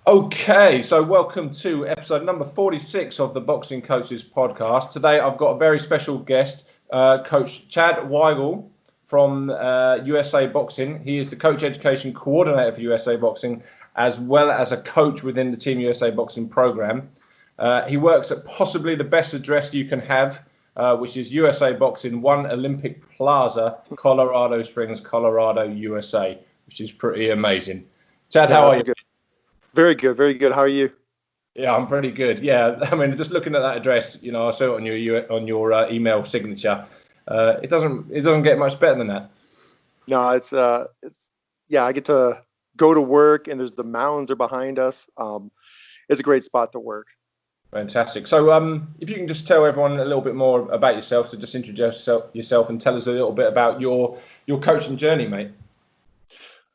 Okay, so welcome to episode number 46 of the Boxing Coaches podcast. Today I've got a very special guest, Coach Chad Weigl from USA Boxing. He is the coach education coordinator for USA Boxing, as well as a coach within the Team USA Boxing program. He works at possibly the best address you can have, which is USA Boxing, 1 Olympic Plaza, Colorado Springs, Colorado, USA, which is pretty amazing. Chad, how are you? Good. Very good, very good. How are you? Yeah, I'm pretty good. Yeah, I mean, just looking at that address, I saw it on your email signature. It doesn't get much better than that. No, it's I get to go to work, and there's the mountains are behind us. It's a great spot to work. Fantastic. So, if you can just tell everyone a little bit more about yourself, so just introduce yourself and tell us a little bit about your coaching journey, mate.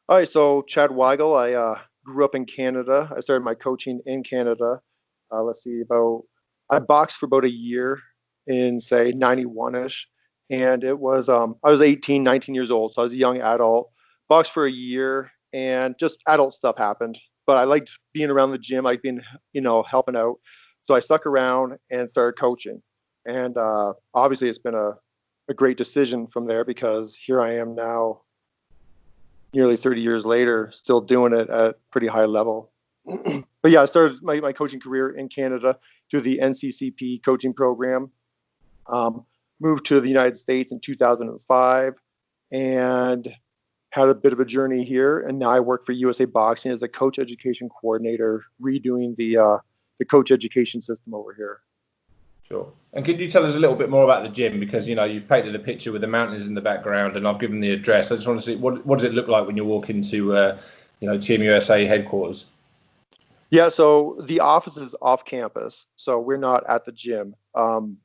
All right, so Chad Wigle, I grew up in Canada. I started my coaching in Canada. I boxed for about a year in, say, 91-ish. And it was, I was 18, 19 years old. So I was a young adult, boxed for a year, and just adult stuff happened. But I liked being around the gym, like being, helping out. So I stuck around and started coaching. And obviously it's been a great decision from there, because here I am now, nearly 30 years later, still doing it at pretty high level. But yeah, I started my coaching career in Canada through the NCCP coaching program. Moved to the United States in 2005 and had a bit of a journey here. And now I work for USA Boxing as a coach education coordinator, redoing the coach education system over here. Sure. And could you tell us a little bit more about the gym? Because, you've painted a picture with the mountains in the background, and I've given the address. I just want to see, what does it look like when you walk into, Team USA headquarters? Yeah, so the office is off campus, so we're not at the gym.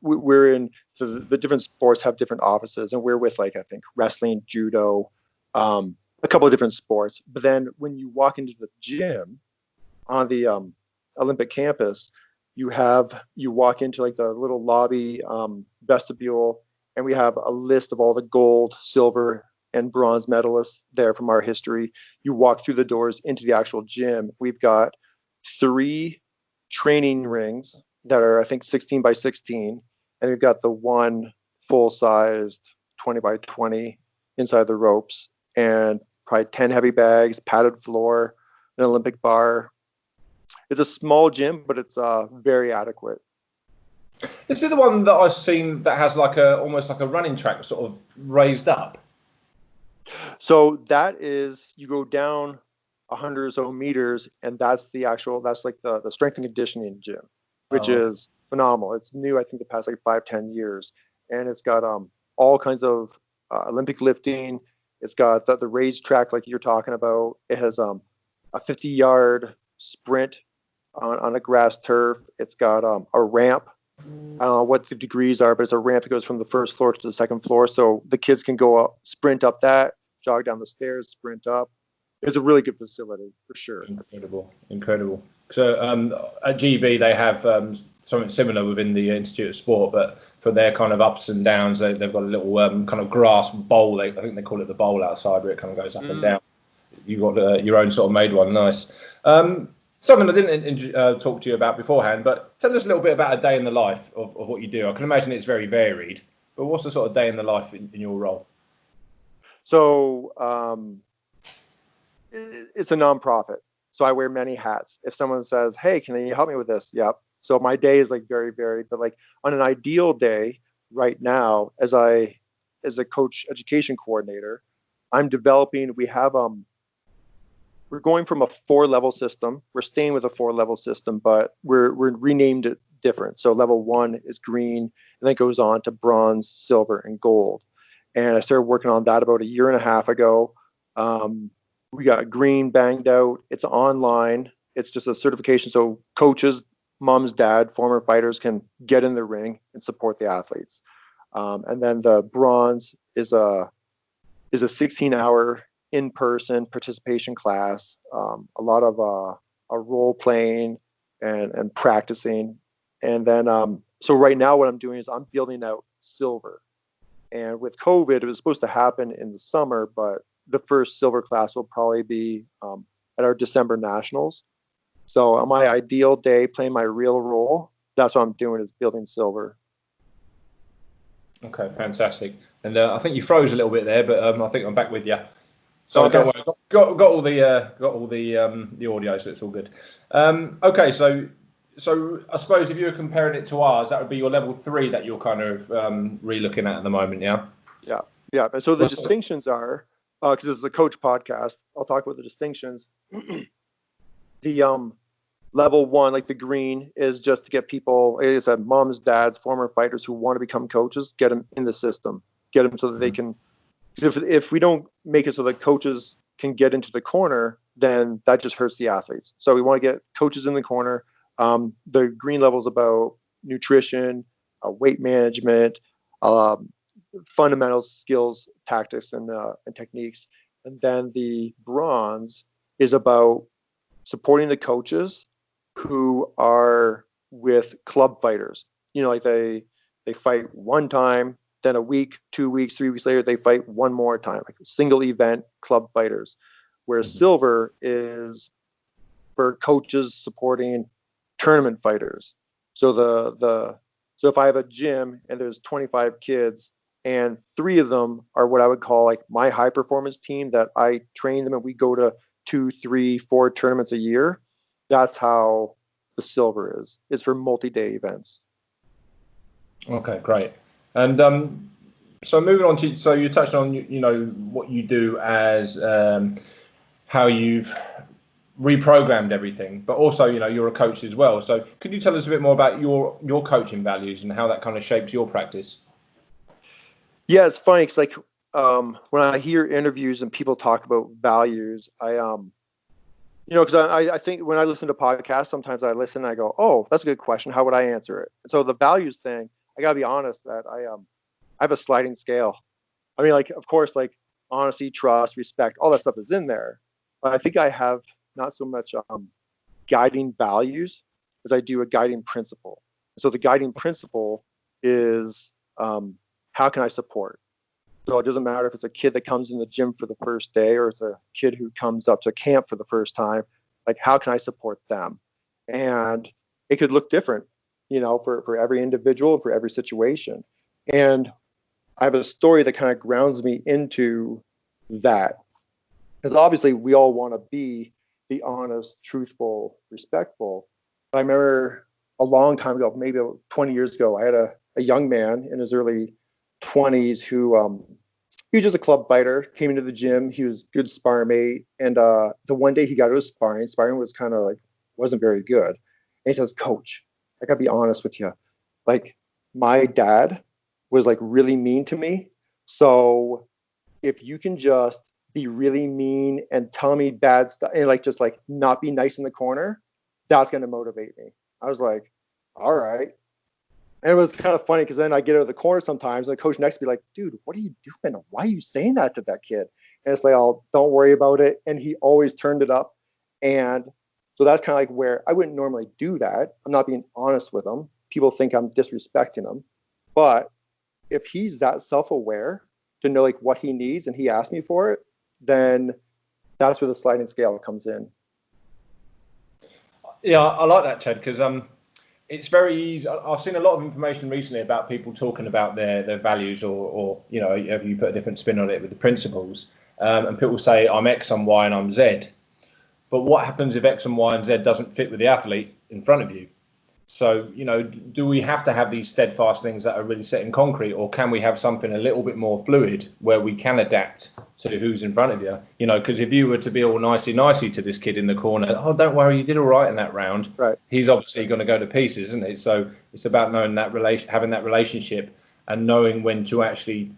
We're in, so the different sports have different offices, and we're with, like, I think wrestling, judo, a couple of different sports. But then when you walk into the gym on the Olympic campus, you walk into, like, the little lobby vestibule, and we have a list of all the gold, silver, and bronze medalists there from our history. You walk through the doors into the actual gym. We've got 3 training rings that are, I think, 16 by 16, and we've got the one full-sized 20 by 20 inside the ropes, and probably 10 heavy bags, padded floor, an Olympic bar. It's a small gym, but it's very adequate. Is it the one that I've seen that has almost like a running track sort of raised up? So that is, you go down 100 or so meters, and that's like the strength and conditioning gym, which is phenomenal. It's new, I think, the past like 5-10 years, and it's got all kinds of Olympic lifting. It's got the raised track like you're talking about. It has a 50-yard sprint on a grass turf. It's got a ramp. I don't know what the degrees are, but it's a ramp that goes from the first floor to the second floor, so the kids can go up, sprint up that, jog down the stairs, sprint up. It's a really good facility, for sure. Incredible. So at GB, they have something similar within the Institute of Sport, but for their kind of ups and downs, they've got a little kind of grass bowl. I think they call it the bowl outside, where it kind of goes up and down. You've got your own sort of made one. Nice. Something I didn't talk to you about beforehand, but tell us a little bit about a day in the life of what you do. I can imagine it's very varied, but what's the sort of day in the life in your role? So it's a nonprofit, so I wear many hats. If someone says, "Hey, can you help me with this?" Yep. So my day is like very varied, but like on an ideal day right now, as a coach education coordinator, I'm developing. We're going from a 4-level system. We're staying with a 4-level system, but we're renamed it different. So level 1 is green, and then it goes on to bronze, silver, and gold. And I started working on that about a year and a half ago. We got green banged out. It's online. It's just a certification, so coaches, moms, dad, former fighters can get in the ring and support the athletes. And then the bronze is a 16-hour in-person participation class, a lot of role playing and practicing. And then, so right now what I'm doing is I'm building out silver. And with COVID, it was supposed to happen in the summer, but the first silver class will probably be at our December Nationals. So on my ideal day, playing my real role, that's what I'm doing, is building silver. Okay, fantastic. And I think you froze a little bit there, but I think I'm back with you. So Okay. don't worry, got all the audio, so it's all good. Okay, so I suppose if you were comparing it to ours, that would be your level 3 that you're kind of re-looking at the moment, yeah. Yeah, yeah. And so the distinctions are, because this is a coach podcast, I'll talk about the distinctions. The level 1, like the green, is just to get people, like I said, moms, dads, former fighters who want to become coaches, get them in the system, get them so that they can. If we don't make it so that coaches can get into the corner, then that just hurts the athletes. So we want to get coaches in the corner. The green level is about nutrition, weight management, fundamental skills, tactics, and techniques. And then the bronze is about supporting the coaches who are with club fighters. Like they fight one time, then a week, 2 weeks, 3 weeks later, they fight one more time, like single event club fighters. Whereas silver is for coaches supporting tournament fighters. So so if I have a gym and there's 25 kids and 3 of them are what I would call like my high performance team, that I train them and we go to 2, 3, 4 tournaments a year, that's how the silver is. It's for multi-day events. Okay, great. And so moving on to, so you touched on, what you do as how you've reprogrammed everything, but also, you're a coach as well. So could you tell us a bit more about your coaching values and how that kind of shapes your practice? Yeah, it's funny. It's like when I hear interviews and people talk about values, because I think when I listen to podcasts, sometimes I listen and I go, oh, that's a good question. How would I answer it? And so the values thing, I gotta be honest that I have a sliding scale. I mean, like, of course, like honesty, trust, respect, all that stuff is in there. But I think I have not so much guiding values as I do a guiding principle. So the guiding principle is how can I support? So it doesn't matter if it's a kid that comes in the gym for the first day or it's a kid who comes up to camp for the first time. Like, how can I support them? And it could look different, for every individual, for every situation. And I have a story that kind of grounds me into that. Because obviously we all want to be the honest, truthful, respectful. But I remember a long time ago, maybe 20 years ago, I had a young man in his early 20s who he was just a club fighter, came into the gym. He was good spar mate. And the one day he got to his sparring was kind of like, wasn't very good. And he says, Coach, I got to be honest with you. Like, my dad was like really mean to me. So if you can just be really mean and tell me bad stuff and like just like not be nice in the corner, that's going to motivate me. I was like, all right. And it was kind of funny because then I get out of the corner sometimes and the coach next to me like, dude, what are you doing? Why are you saying that to that kid? And it's like, oh, don't worry about it. And he always turned it up. And so that's kind of like where I wouldn't normally do that. I'm not being honest with him. People think I'm disrespecting him. But if he's that self-aware to know like what he needs and he asked me for it, then that's where the sliding scale comes in. Yeah, I like that, Chad, because it's very easy. I've seen a lot of information recently about people talking about their values or if you put a different spin on it with the principles, and people say I'm X, I'm Y, and I'm Z. But what happens if X and Y and Z doesn't fit with the athlete in front of you? So, do we have to have these steadfast things that are really set in concrete, or can we have something a little bit more fluid where we can adapt to who's in front of you? Because if you were to be all nicey to this kid in the corner, oh, don't worry, you did all right in that round. Right. He's obviously going to go to pieces, isn't it? So it's about knowing that having that relationship and knowing when to actually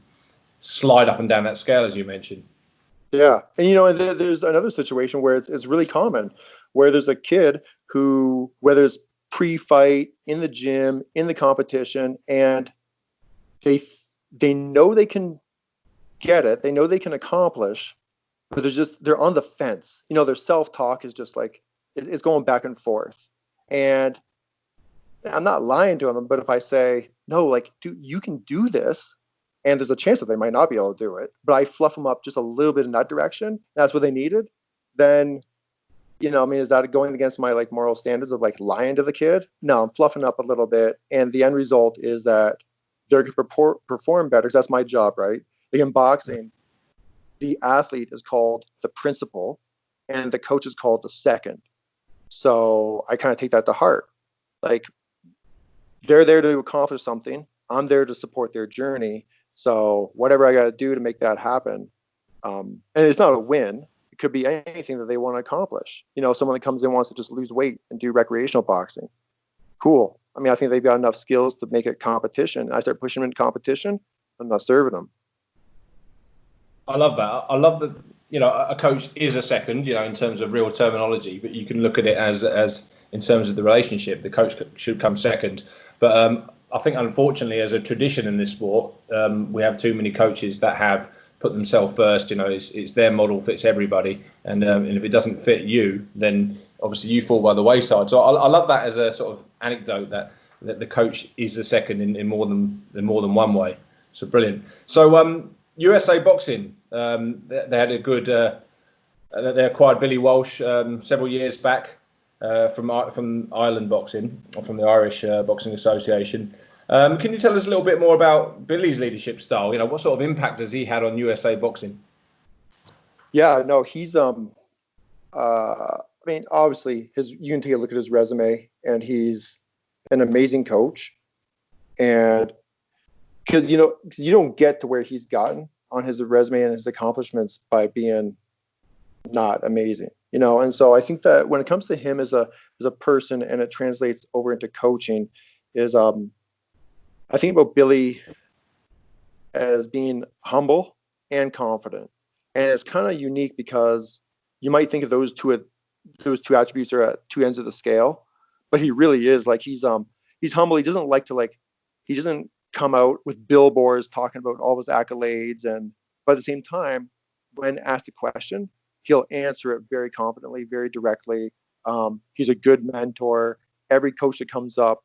slide up and down that scale, as you mentioned. Yeah. And, there's another situation where it's really common where there's a kid who, whether it's pre-fight, in the gym, in the competition, and they know they can get it. They know they can accomplish, but they're on the fence. Their self-talk is just like, it's going back and forth. And I'm not lying to them, but if I say, no, like, dude, you can do this, and there's a chance that they might not be able to do it, but I fluff them up just a little bit in that direction, that's what they needed, then I mean, is that going against my like moral standards of like lying to the kid? No, I'm fluffing up a little bit, and the end result is that they're going to perform better because that's my job, right? Like in boxing, the athlete is called the principal, and the coach is called the second. So I kind of take that to heart. Like they're there to accomplish something. I'm there to support their journey. So whatever I got to do to make that happen, and it's not a win. It could be anything that they want to accomplish. Someone that comes in wants to just lose weight and do recreational boxing. Cool. I mean, I think they've got enough skills to make it competition. I start pushing them into competition. I'm not serving them. I love that. I love that. A coach is a second. In terms of real terminology, but you can look at it as in terms of the relationship, the coach should come second. But I think, unfortunately, as a tradition in this sport, we have too many coaches that have put themselves first. It's their model fits everybody, and if it doesn't fit you, then obviously you fall by the wayside. So I love that as a sort of anecdote that the coach is the second in more than one way. So brilliant. So USA Boxing, they had a good. They acquired Billy Walsh several years back from Ireland Boxing, or from the Irish Boxing Association. Can you tell us a little bit more about Billy's leadership style? What sort of impact has he had on USA Boxing? Yeah, no, he's I mean, obviously, you can take a look at his resume, and he's an amazing coach. And because you don't get to where he's gotten on his resume and his accomplishments by being not amazing, And so I think that when it comes to him as a person, and it translates over into coaching, is I think about Billy as being humble and confident, and it's kind of unique because you might think of those two attributes are at two ends of the scale, but he really is like he's humble. He doesn't like to he doesn't come out with billboards talking about all of his accolades, but at the same time, when asked a question, he'll answer it very confidently, very directly. He's a good mentor. Every coach that comes up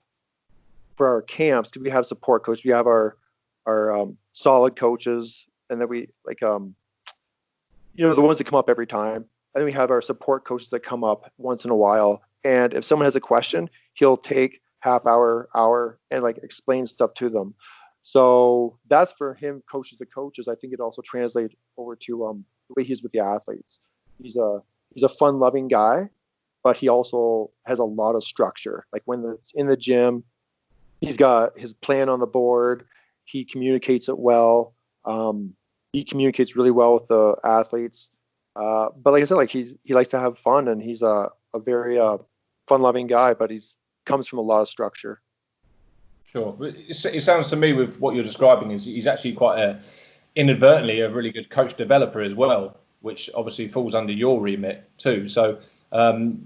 for our camps, because we have support coaches, we have our solid coaches, and then we the ones that come up every time. And then we have our support coaches that come up once in a while. And if someone has a question, he'll take half hour, and explain stuff to them. So that's for him, coaches to coaches. I think it also translates over to the way he's with the athletes. He's a fun-loving guy, but he also has a lot of structure. Like when it's in the gym, he's got his plan on the board. He communicates it well. He communicates really well with the athletes. But like I said, he likes to have fun, and he's a very fun-loving guy, but he's comes from a lot of structure. Sure. It sounds to me, with what you're describing, is he's actually quite inadvertently a really good coach developer as well, which obviously falls under your remit too. So do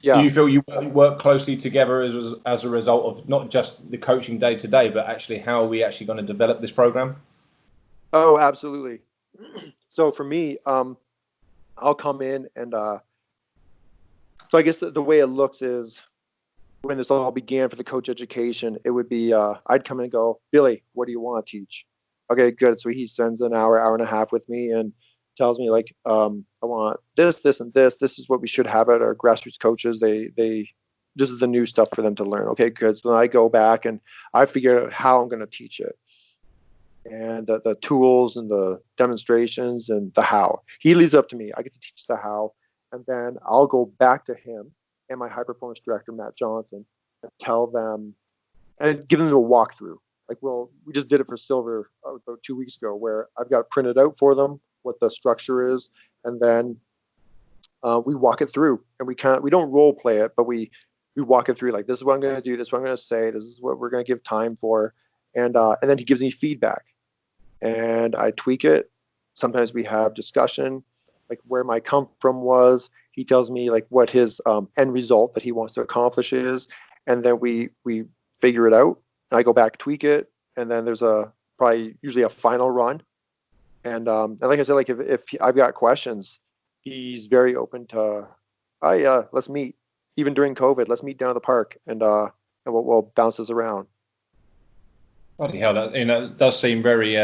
you feel you work closely together as a result of not just the coaching day to day, but actually how are we actually going to develop this program? Oh, absolutely. So for me, I'll come in and so I guess the way it looks is, when this all began for the coach education, it would be I'd come in and go, Billy, what do you want to teach? Okay, good. So he spends an hour and a half with me and tells me I want this, and this. This is what we should have at our grassroots coaches. This is the new stuff for them to learn. Okay, good. So then I go back and I figure out how I'm going to teach it, and the tools and the demonstrations and the how. He leaves up to me. I get to teach the how, and then I'll go back to him and my high performance director, Matt Johnson, and tell them and give them a walkthrough. We just did it for silver about 2 weeks ago, where I've got printed out for them what the structure is, and then we walk it through. And we don't role play it, but we walk it through. This is what I'm going to do. This is what I'm going to say. This is what we're going to give time for, and then he gives me feedback, and I tweak it. Sometimes we have discussion, where my come from was. He tells me what his end result that he wants to accomplish is, and then we figure it out. And I go back, tweak it, and then there's usually a final run. And like I said, if I've got questions, he's very open to, let's meet. Even during COVID, let's meet down at the park, and we'll bounce this around. Bloody hell, that does seem very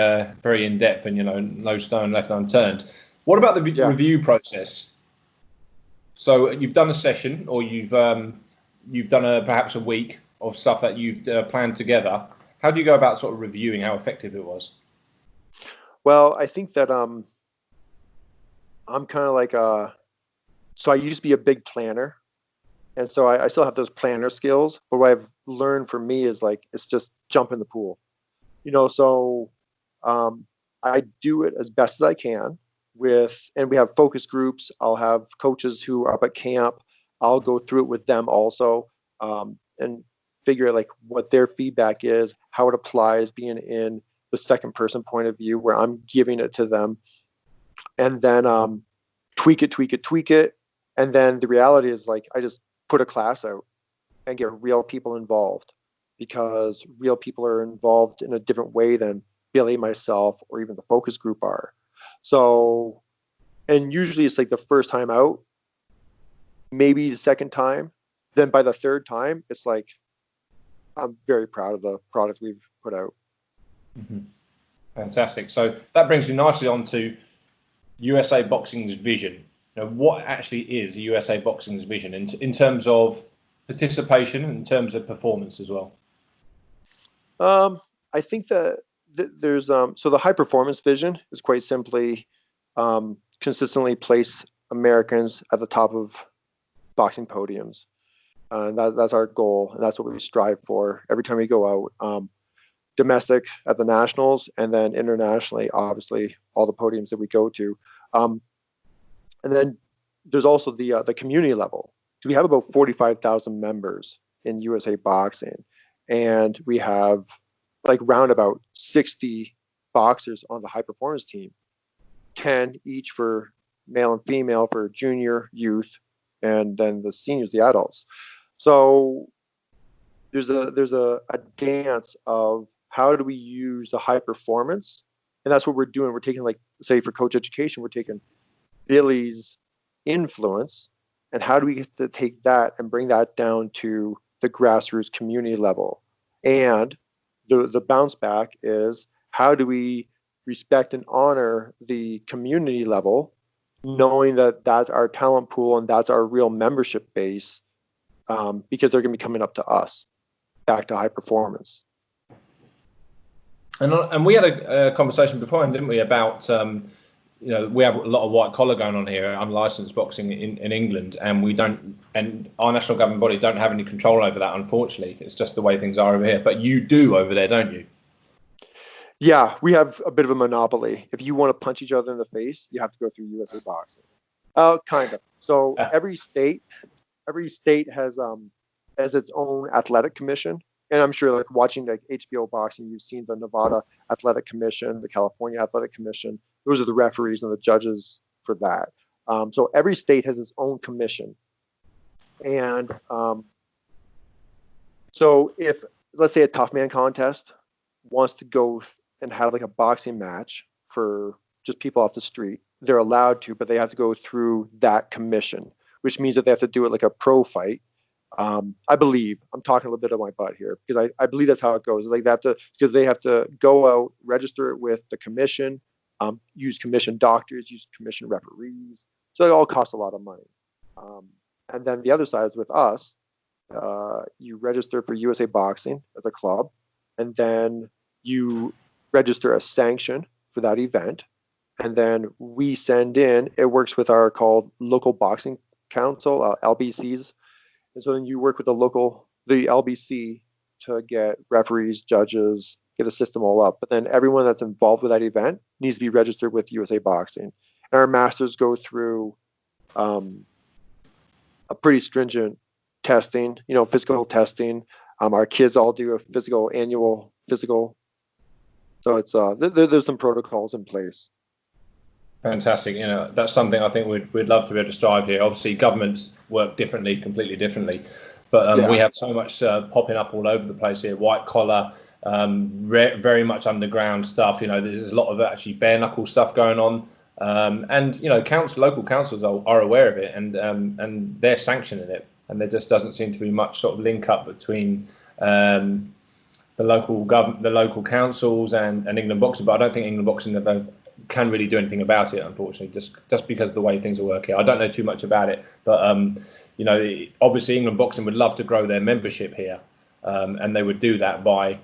very in depth, and no stone left unturned. What about the review process? So you've done a session, or you've done perhaps a week of stuff that you've planned together. How do you go about sort of reviewing how effective it was? Well, I think that I'm kind of like so I used to be a big planner, and so I still have those planner skills. But what I've learned for me is like it's just jump in the pool, So I do it as best as I can and we have focus groups. I'll have coaches who are up at camp. I'll go through it with them also, and figure out like what their feedback is, how it applies, being in the second person point of view where I'm giving it to them, and then tweak it. And then the reality is like I just put a class out and get real people involved, because real people are involved in a different way than Billy, myself, or even the focus group are. So, and usually it's like the first time out, maybe the second time. Then by the third time, it's like, I'm very proud of the product we've put out. Mm-hmm. Fantastic. So that brings me nicely on to USA Boxing's vision. What actually is USA Boxing's vision in terms of participation, in terms of performance as well? I think that there's so the high performance vision is quite simply consistently place Americans at the top of boxing podiums. That's our goal, and that's what we strive for every time we go out. Domestic at the nationals, and then internationally, obviously, all the podiums that we go to. And then there's also the community level. So we have about 45,000 members in USA Boxing, and we have like round about 60 boxers on the high performance team, 10 each for male and female for junior, youth, and then the seniors, the adults. So there's a dance of how do we use the high performance, and that's what we're doing. We're taking, like, say for coach education, we're taking Billy's influence, and how do we get to take that and bring that down to the grassroots community level. And the bounce back is, how do we respect and honor the community level, knowing that that's our talent pool and that's our real membership base, because they're going to be coming up to us, back to high performance. And we had a conversation before, didn't we, about we have a lot of white collar going on here, unlicensed boxing in England, and our national government body don't have any control over that, unfortunately. It's just the way things are over here. But you do over there, don't you? Yeah, we have a bit of a monopoly. If you want to punch each other in the face, you have to go through USA Boxing. Kind of. So every state has its own athletic commission. And I'm sure, like, watching like HBO Boxing, you've seen the Nevada Athletic Commission, the California Athletic Commission. Those are the referees and the judges for that. So every state has its own commission. And so if, let's say, a tough man contest wants to go and have like a boxing match for just people off the street, they're allowed to, but they have to go through that commission, which means that they have to do it like a pro fight. I believe, I'm talking a little bit of my butt here, because I believe that's how it goes. Like, because they have to go out, register it with the commission, use commission doctors, use commission referees. So it all costs a lot of money. And then the other side is with us. You register for USA Boxing as a club, and then you register a sanction for that event. And then we send in, it works with our called local boxing council, LBCs. And so then you work with the LBC to get referees, judges, get a system all up. But then everyone that's involved with that event needs to be registered with USA Boxing. And our masters go through a pretty stringent testing, physical testing. Our kids all do a annual physical. So it's there's some protocols in place. Fantastic. That's something I think we'd love to be able to strive here. Obviously, governments work completely differently, but we have so much popping up all over the place here. White collar, very much underground stuff. There's a lot of actually bare knuckle stuff going on, and local councils are aware of it, and they're sanctioning it. And there just doesn't seem to be much sort of link up between the local councils and England Boxing. But I don't think England Boxing have can really do anything about it, unfortunately, just because of the way things are working. I don't know too much about it, but obviously England Boxing would love to grow their membership here, and they would do that by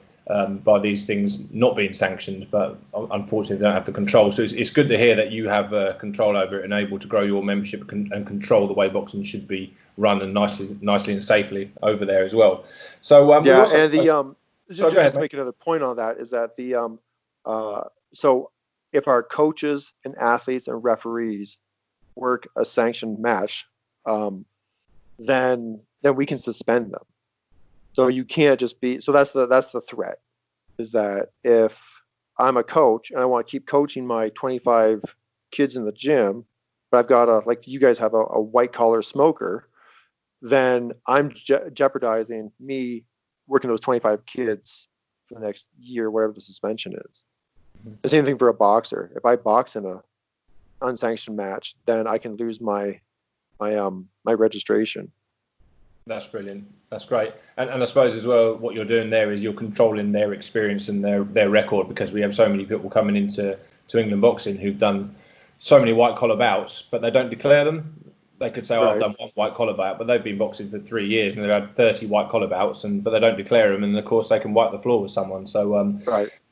these things not being sanctioned, but unfortunately they don't have the control. So it's good to hear that you have control over it and able to grow your membership and control the way boxing should be run and nicely and safely over there as well. So just to make another point on that is that so if our coaches and athletes and referees work a sanctioned match, then we can suspend them. So you can't just be. So that's the threat, is that if I'm a coach and I want to keep coaching my 25 kids in the gym, but I've got like you guys have a white collar smoker, then I'm jeopardizing me working those 25 kids for the next year, whatever the suspension is. Mm-hmm. The same thing for a boxer. If I box in a unsanctioned match, then I can lose my registration. That's brilliant. That's great. And I suppose as well, what you're doing there is you're controlling their experience and their record, because we have so many people coming into England Boxing who've done so many white collar bouts, but they don't declare them. They could say, I've done one white collar bout, but they've been boxing for 3 years and they've had 30 white collar bouts, but they don't declare them. And of course, they can wipe the floor with someone. So,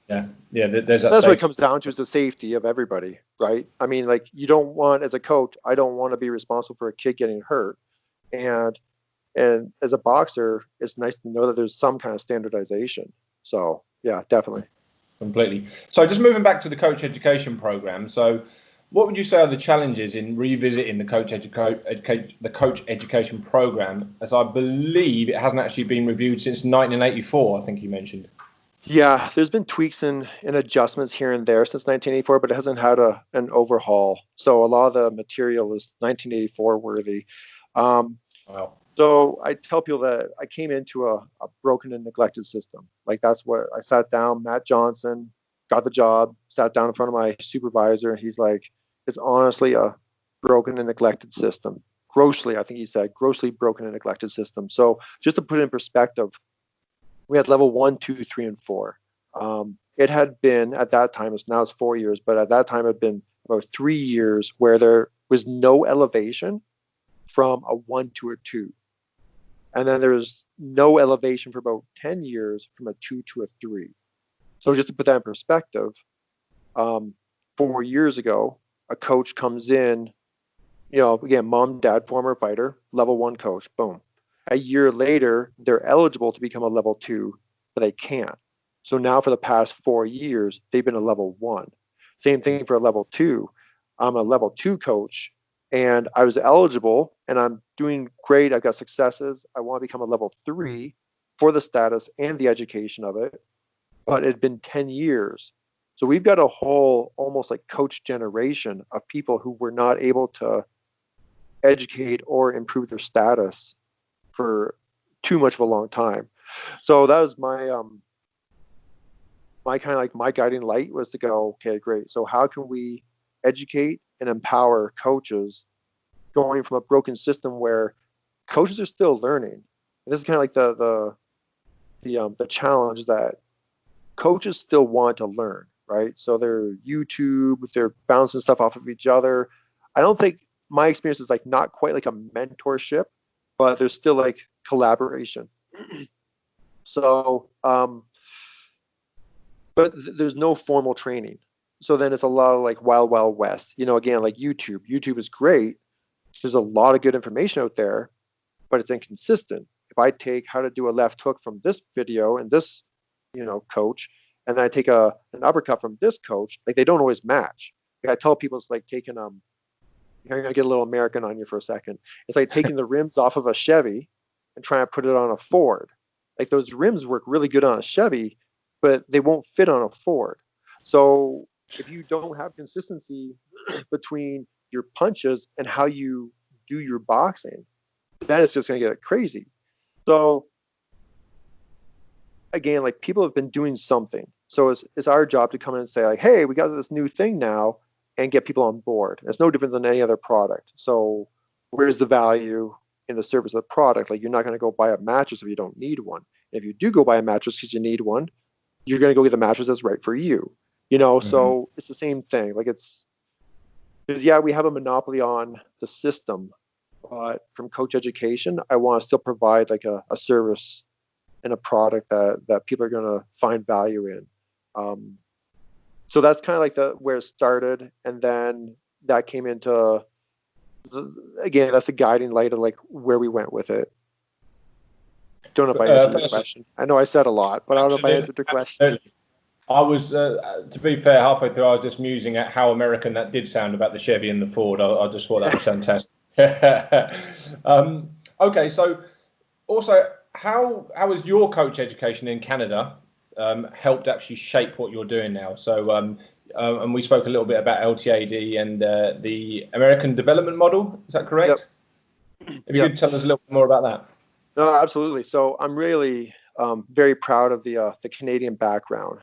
there's that's what it comes down to, is the safety of everybody, right? I mean, like, you don't want, as a coach, I don't want to be responsible for a kid getting hurt. And as a boxer, it's nice to know that there's some kind of standardization. So, yeah, definitely. Completely. So just moving back to the coach education program. So what would you say are the challenges in revisiting the coach education program, as I believe it hasn't actually been reviewed since 1984, I think you mentioned? Yeah, there's been tweaks and adjustments here and there since 1984, but it hasn't had an overhaul. So a lot of the material is 1984 worthy. Wow. So I tell people that I came into a broken and neglected system. Like, that's what I sat down. Matt Johnson got the job, sat down in front of my supervisor, and he's like, it's honestly a broken and neglected system. Grossly, I think he said, grossly broken and neglected system. So just to put it in perspective, we had level 1, 2, 3, and 4. It had been, at that time, now it's 4 years, but at that time it had been about 3 years where there was no elevation from a 1 to a 2. And then there's no elevation for about 10 years from a 2 to a 3. So just to put that in perspective, 4 years ago, a coach comes in, again, mom, dad, former fighter, level 1 coach, boom. A year later, they're eligible to become a level 2, but they can't. So now for the past 4 years, they've been a level 1. Same thing for a level 2. I'm a level 2 coach, and I was eligible, and I'm doing great. I've got successes. I want to become a level 3 for the status and the education of it. But it had been 10 years. So we've got a whole almost like coach generation of people who were not able to educate or improve their status for too much of a long time. So that was my kind of like my guiding light, was to go, okay, great. So how can we educate and empower coaches going from a broken system where coaches are still learning? And this is kind of like the challenge, that coaches still want to learn, right? So they're YouTube, they're bouncing stuff off of each other. I don't think my experience is like not quite like a mentorship, but there's still like collaboration. So, but there's no formal training. So then it's a lot of like wild west. Again, like YouTube. YouTube is great. There's a lot of good information out there, but it's inconsistent. If I take how to do a left hook from this video and this, coach, and then I take an uppercut from this coach, like, they don't always match. Like, I tell people it's like taking I'm gonna get a little American on you for a second. It's like taking the rims off of a Chevy and trying to put it on a Ford. Like, those rims work really good on a Chevy, but they won't fit on a Ford. So if you don't have consistency between your punches and how you do your boxing, then it's just going to get crazy. So again, like, people have been doing something. So it's our job to come in and say, like, hey, we got this new thing now, and get people on board. It's no different than any other product. So where's the value in the service of the product? Like, you're not going to go buy a mattress if you don't need one. If you do go buy a mattress because you need one, you're going to go get the mattress that's right for you. So it's the same thing. Like it's because yeah, we have a monopoly on the system, but from coach education, I want to still provide like a service and a product that people are going to find value in. So that's kind of like where it started, and then that came into again, that's the guiding light of like where we went with it. Don't know if I answered your question. I know I said a lot, but I don't know if I answered the question. Absolutely. I was, to be fair, halfway through, I was just musing at how American that did sound about the Chevy and the Ford. I just thought that was fantastic. Okay, so also, how has your coach education in Canada helped actually shape what you're doing now? So, and we spoke a little bit about LTAD and the American Development Model. Is that correct? Yep. If you could tell us a little bit more about that. No, absolutely. So I'm really very proud of the Canadian background.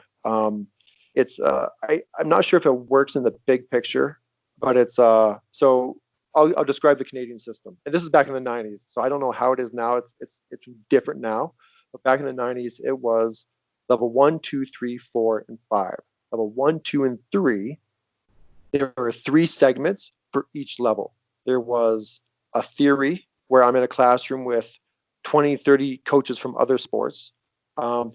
It's I'm not sure if it works in the big picture, but it's so I'll describe the Canadian system. And this is back in the 90s, so I don't know how it is now. It's different now, but back in the 90s, it was level 1, 2, 3, 4, and 5. Level 1, 2, and 3. There were 3 segments for each level. There was a theory where I'm in a classroom with 20, 30 coaches from other sports.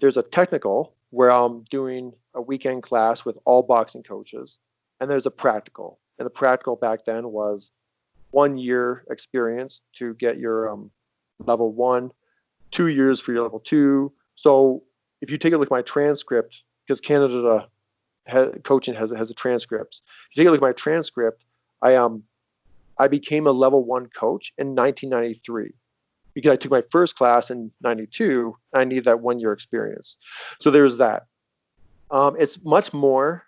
There's a technical where I'm doing a weekend class with all boxing coaches. And there's a practical. And the practical back then was 1 year experience to get your level 1, 2 years for your level 2. So if you take a look at my transcript, because Canada coaching has a transcript. If you take a look at my transcript, I became a level 1 coach in 1993. Because I took my first class in 92, I needed that 1 year experience. So there's that. It's much more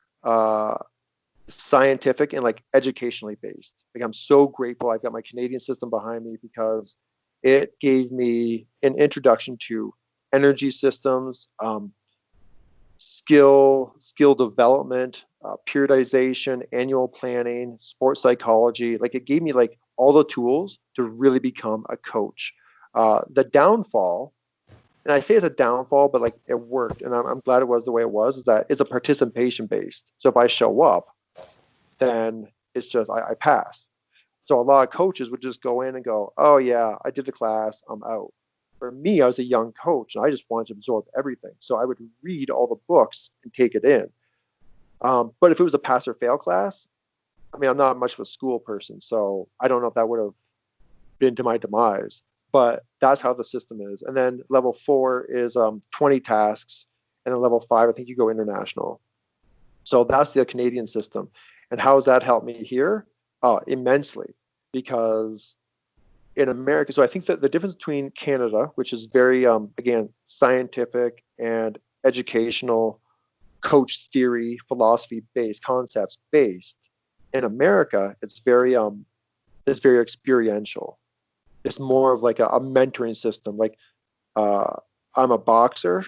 scientific and like educationally based. Like I'm so grateful I've got my Canadian system behind me because it gave me an introduction to energy systems, skill development, periodization, annual planning, sports psychology. Like it gave me like all the tools to really become a coach. The downfall, and I say it's a downfall, but like it worked, and I'm glad it was the way it was, is that it's a participation based. So if I show up, then it's just I pass. So a lot of coaches would just go in and go, oh yeah, I did the class, I'm out. For me, I was a young coach and I just wanted to absorb everything. So I would read all the books and take it in. But if it was a pass or fail class, I mean, I'm not much of a school person, so I don't know if that would have been to my demise. But that's how the system is. And then level 4 is 20 tasks. And then level 5, I think you go international. So that's the Canadian system. And how has that helped me here? Immensely. Because in America, so I think that the difference between Canada, which is very, again, scientific and educational, coach theory, philosophy based, concepts based. In America, it's very experiential. It's more of like a mentoring system. Like I'm a boxer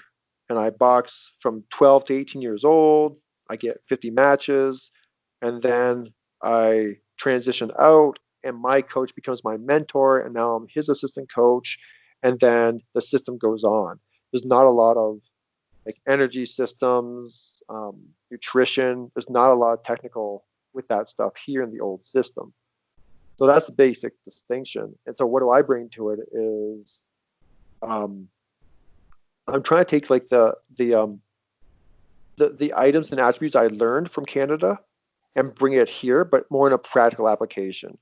and I box from 12 to 18 years old. I get 50 matches and then I transition out and my coach becomes my mentor and now I'm his assistant coach. And then the system goes on. There's not a lot of like energy systems, nutrition. There's not a lot of technical with that stuff here in the old system. So that's the basic distinction. And so what do I bring to it is I'm trying to take like the items and attributes I learned from Canada and bring it here, but more in a practical application.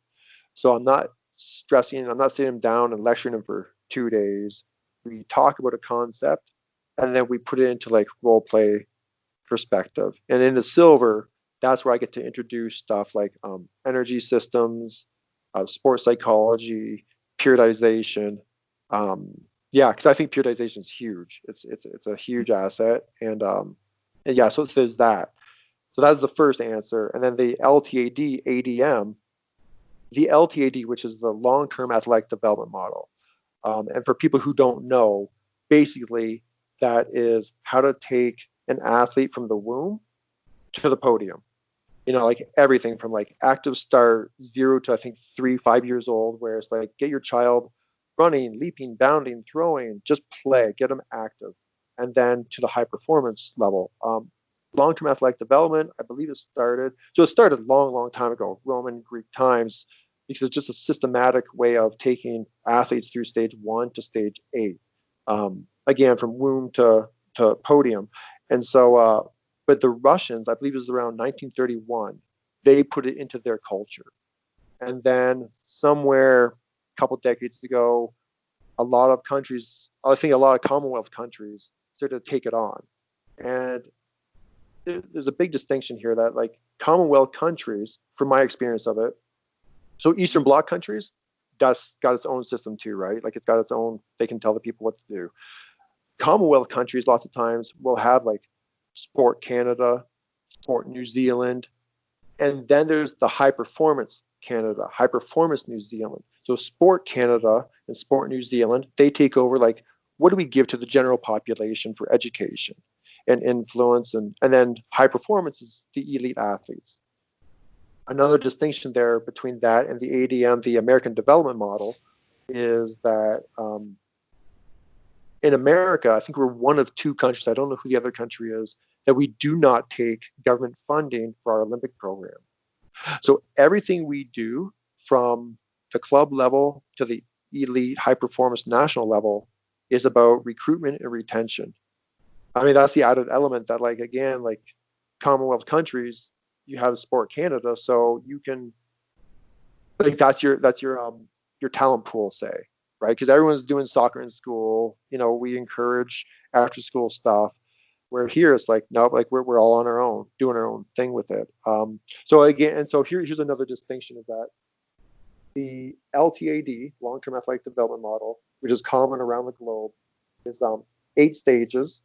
So I'm not stressing, I'm not sitting them down and lecturing them for 2 days. We talk about a concept and then we put it into like role play perspective. And in the silver, that's where I get to introduce stuff like energy systems, sports psychology, periodization. Yeah, because I think periodization is huge. It's a huge asset, and yeah, so there's that. So that's the first answer, and then the LTAD ADM, the LTAD, which is the long-term athletic development model, and for people who don't know, basically that is how to take an athlete from the womb to the podium. Like everything from like active start 0 to I think 3, 5 years old, where it's like get your child running, leaping, bounding, throwing, just play, get them active, and then to the high performance level. long-term athletic development, I believe it started long, long time ago, Roman Greek times, because it's just a systematic way of taking athletes through stage 1 to stage 8, again from womb to podium. And so, but the Russians, I believe it was around 1931, they put it into their culture. And then somewhere a couple decades ago, a lot of countries, I think a lot of Commonwealth countries, started to take it on. And there's a big distinction here that, like, Commonwealth countries, from my experience of it, so Eastern Bloc countries, that's got its own system too, right? Like, it's got its own, they can tell the people what to do. Commonwealth countries, lots of times, will have like Sport Canada, Sport New Zealand, and then there's the High Performance Canada, High Performance New Zealand. So Sport Canada and Sport New Zealand, they take over, like, what do we give to the general population for education and influence, and then high performance is the elite athletes. Another distinction there between that and the ADM, the American Development Model, is that in America, I think we're one of 2 countries, I don't know who the other country is, that we do not take government funding for our Olympic program. So everything we do from the club level to the elite high performance national level is about recruitment and retention. I mean, that's the added element that, like, again, like Commonwealth countries, you have Sport Canada, so you can, like, that's your talent pool, say, right? Because everyone's doing soccer in school. You know, we encourage after school stuff. Where here it's like, no, like we're all on our own, doing our own thing with it. So again, and so here's another distinction, is that the LTAD, long-term athletic development model, which is common around the globe, is 8 stages,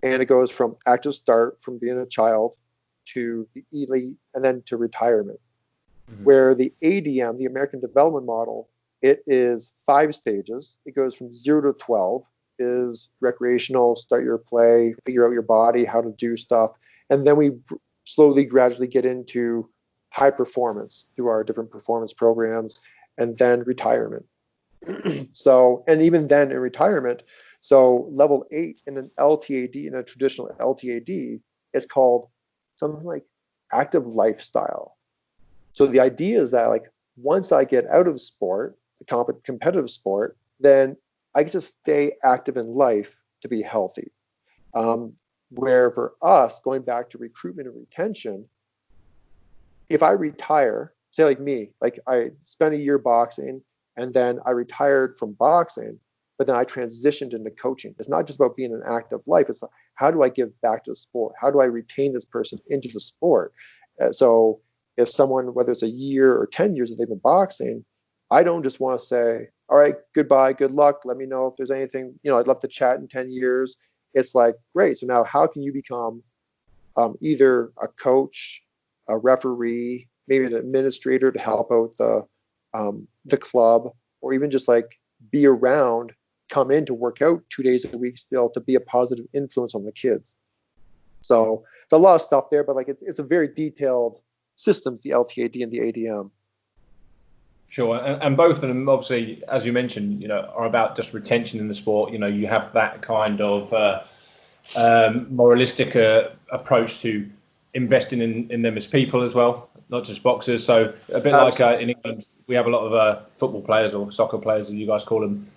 and it goes from active start, from being a child, to the elite, and then to retirement. Mm-hmm. Where the ADM, the American Development Model, it is 5 stages. It goes from 0 to 12. Is recreational, start your play, figure out your body, how to do stuff. And then we slowly, gradually get into high performance through our different performance programs, and then retirement. So, and even then in retirement, so level 8 in an LTAD, in a traditional LTAD, is called something like active lifestyle. So the idea is that, like, once I get out of sport, the competitive sport, then I get to stay active in life to be healthy. Where for us, going back to recruitment and retention, if I retire, say like me, like I spent a year boxing and then I retired from boxing, but then I transitioned into coaching. It's not just about being an active life. It's like, how do I give back to the sport? How do I retain this person into the sport? So if someone, whether it's a year or 10 years that they've been boxing, I don't just want to say, all right, goodbye, good luck. Let me know if there's anything, I'd love to chat in 10 years. It's like, great. So now how can you become either a coach, a referee, maybe an administrator to help out the club, or even just like be around, come in to work out 2 days a week still, to be a positive influence on the kids. So there's a lot of stuff there, but like it's a very detailed systems, the LTAD and the ADM. Sure, and both of them, obviously, as you mentioned, are about just retention in the sport. You have that kind of moralistic approach to investing in them as people as well, not just boxers. So a bit like in England, we have a lot of football players, or soccer players, as you guys call them,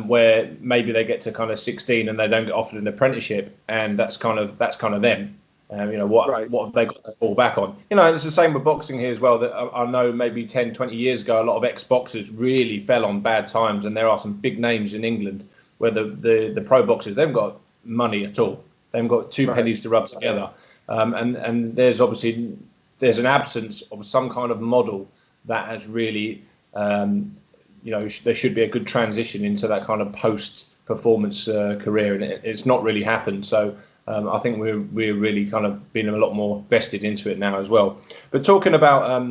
where maybe they get to kind of 16 and they don't get offered an apprenticeship, and that's kind of them. What have they got to fall back on? It's the same with boxing here as well. That I know maybe 10, 20 years ago, a lot of ex-boxers really fell on bad times, and there are some big names in England where the pro boxers, they haven't got money at all. They haven't got two pennies to rub together. And there's an absence of some kind of model that has really, there should be a good transition into that kind of post-performance career, and it's not really happened. So I think we're really kind of being a lot more vested into it now as well. But talking about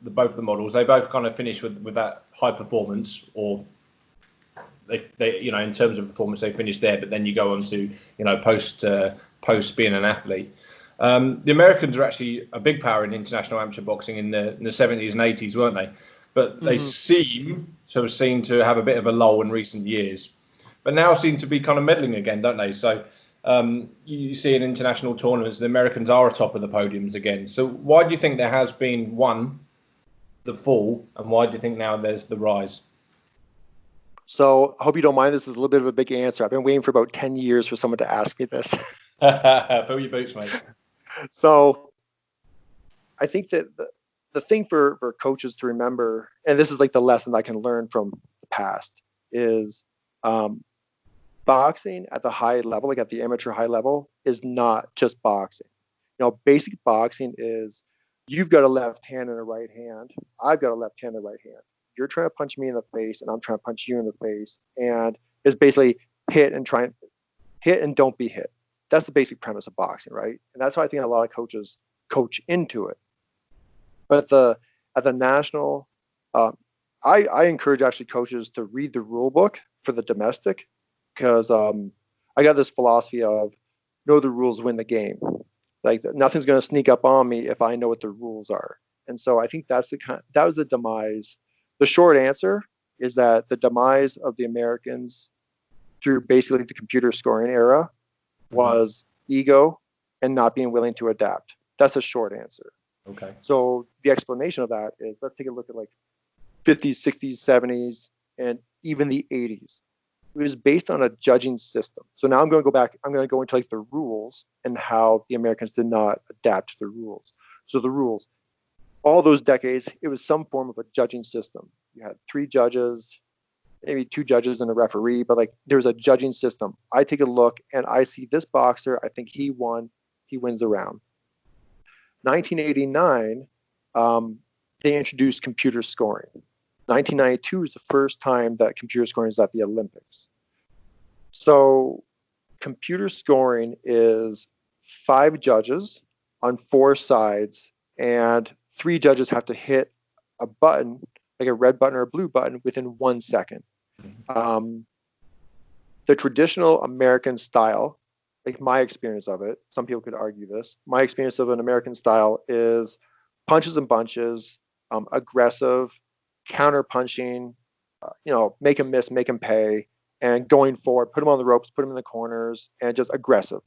both of the models, they both kind of finish with that high performance, or they in terms of performance they finish there, but then you go on to post being an athlete. The Americans are actually a big power in international amateur boxing in the 70s and 80s, weren't they? But they seem to have a bit of a lull in recent years, but now seem to be kind of meddling again, don't they? So you see in international tournaments, the Americans are atop of the podiums again. So why do you think there has been, one, the fall, and why do you think now there's the rise? So I hope you don't mind. This is a little bit of a big answer. I've been waiting for about 10 years for someone to ask me this. Fill your boots, mate. So I think that the thing for coaches to remember, and this is like the lesson I can learn from the past, is boxing at the high level, like at the amateur high level, is not just boxing. Basic boxing is you've got a left hand and a right hand. I've got a left hand and a right hand. You're trying to punch me in the face, and I'm trying to punch you in the face. And it's basically hit and don't be hit. That's the basic premise of boxing, right? And that's how I think a lot of coaches coach into it. But at the national, I encourage actually coaches to read the rule book for the domestic, because I got this philosophy of know the rules, win the game. Like nothing's going to sneak up on me if I know what the rules are. And so I think that was the demise. The short answer is that the demise of the Americans through basically the computer scoring era was ego and not being willing to adapt. That's a short answer. Okay. So the explanation of that is, let's take a look at like 50s, 60s, 70s, and even the 80s. It was based on a judging system. So now I'm going to go back. I'm going to go into like the rules and how the Americans did not adapt to the rules. So the rules, all those decades, it was some form of a judging system. You had 3 judges, maybe 2 judges and a referee, but like there was a judging system. I take a look and I see this boxer. I think he won. He wins the round. 1989, they introduced computer scoring. 1992 is the first time that computer scoring is at the Olympics. So computer scoring is 5 judges on 4 sides, and 3 judges have to hit a button, like a red button or a blue button, within 1 second. The traditional American style, like my experience of it, some people could argue this, my experience of an American style is punches and bunches, aggressive, counter punching, make him miss, make him pay, and going forward, put him on the ropes, put him in the corners, and just aggressive.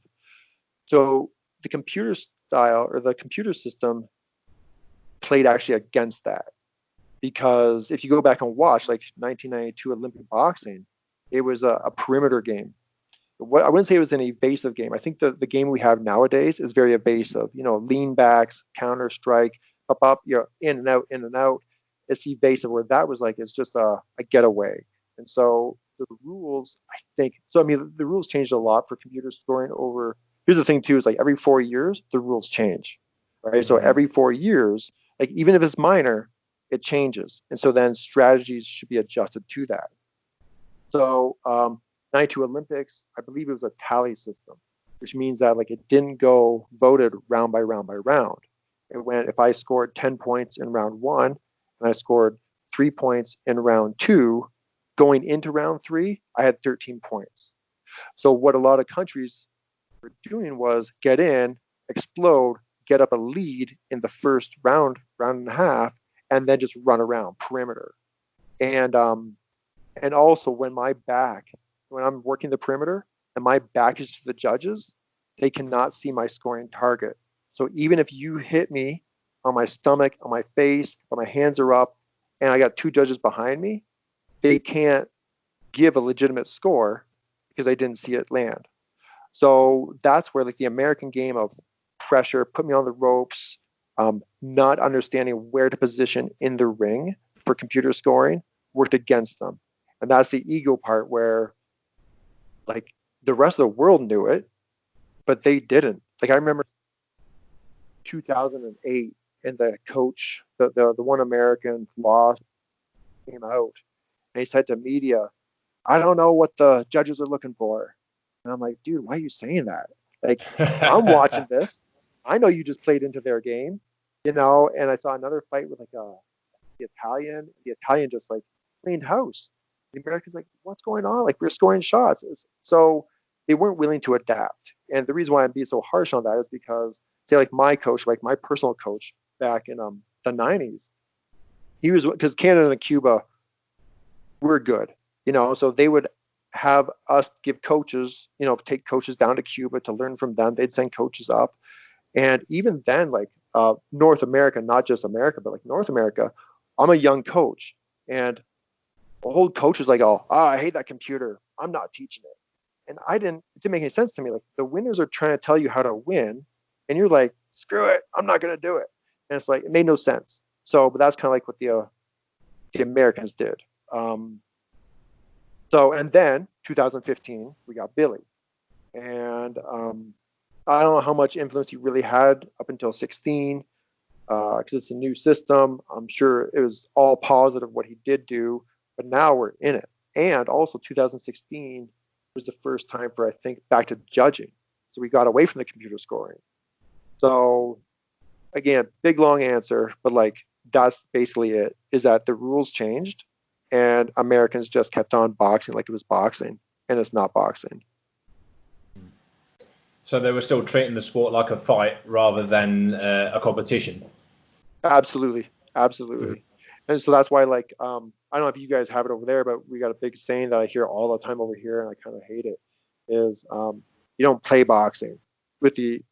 So the computer style or the computer system played actually against that, because if you go back and watch like 1992 Olympic boxing, it was a perimeter game. I wouldn't say it was an evasive game. I think the game we have nowadays is very evasive. Lean backs, counter strike, up, in and out, in and out. It's evasive, where that was like, it's just a getaway. And so the rules, I think, so I mean, the rules changed a lot for computer scoring over. Here's the thing too, is like every 4 years, the rules change, right? So every 4 years, like even if it's minor, it changes. And so then strategies should be adjusted to that. So 92 Olympics, I believe it was a tally system, which means that like it didn't go voted round by round by round. It went, if I scored 10 points in round 1 and I scored 3 points in round 2, going into round 3, I had 13 points. So what a lot of countries were doing was get in, explode, get up a lead in the first round and a half, and then just run around perimeter. And also when I'm working the perimeter and my back is to the judges, they cannot see my scoring target. So even if you hit me on my stomach, on my face, but my hands are up, and I got 2 judges behind me, they can't give a legitimate score because I didn't see it land. So that's where like the American game of pressure, put me on the ropes, not understanding where to position in the ring for computer scoring worked against them. And that's the ego part where like the rest of the world knew it, but they didn't. Like I remember 2008 and the coach, the one American lost, came out and he said to media, I don't know what the judges are looking for. And I'm like, dude, why are you saying that? Like, I'm watching this. I know you just played into their game, and I saw another fight with like the Italian. The Italian just like cleaned house. The Americans like, what's going on? Like, we're scoring shots. So they weren't willing to adapt. And the reason why I'm being so harsh on that is because, say, like my coach, like my personal coach back in the 90s, he was, because Canada and Cuba were good, so they would have us give coaches, take coaches down to Cuba to learn from them. They'd send coaches up. And even then, like North America, not just America, but like North America, I'm a young coach. And old coaches like, oh, I hate that computer. I'm not teaching it. And it didn't make any sense to me. Like the winners are trying to tell you how to win. And you're like, screw it. I'm not going to do it. And it's like, it made no sense. So, but that's kind of like what the Americans did. And then 2015, we got Billy. And I don't know how much influence he really had up until 16, because it's a new system. I'm sure it was all positive what he did do, but now we're in it. And also 2016 was the first time for, I think, back to judging. So we got away from the computer scoring. So again, big, long answer, but like that's basically it, is that the rules changed and Americans just kept on boxing like it was boxing, and it's not boxing. So they were still treating the sport like a fight rather than a competition. Absolutely. And so that's why, like, I don't know if you guys have it over there, but we got a big saying that I hear all the time over here, and I kind of hate it, is you don't play boxing, with the,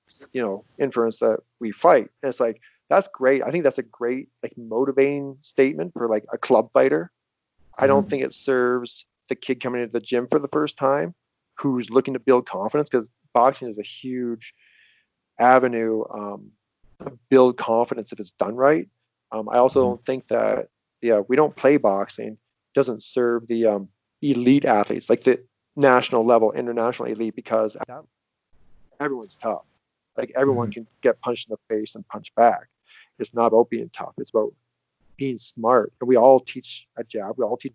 inference that we fight. And it's like, that's great. I think that's a great, like, motivating statement for like a club fighter. I don't think it serves the kid coming into the gym for the first time who's looking to build confidence, because boxing is a huge avenue to build confidence if it's done right. I also don't think that, we don't play boxing doesn't serve the elite athletes, like the national level, international elite, because everyone's tough. Like everyone can get punched in the face and punch back. It's not about being tough. It's about being smart. And we all teach a jab. We all teach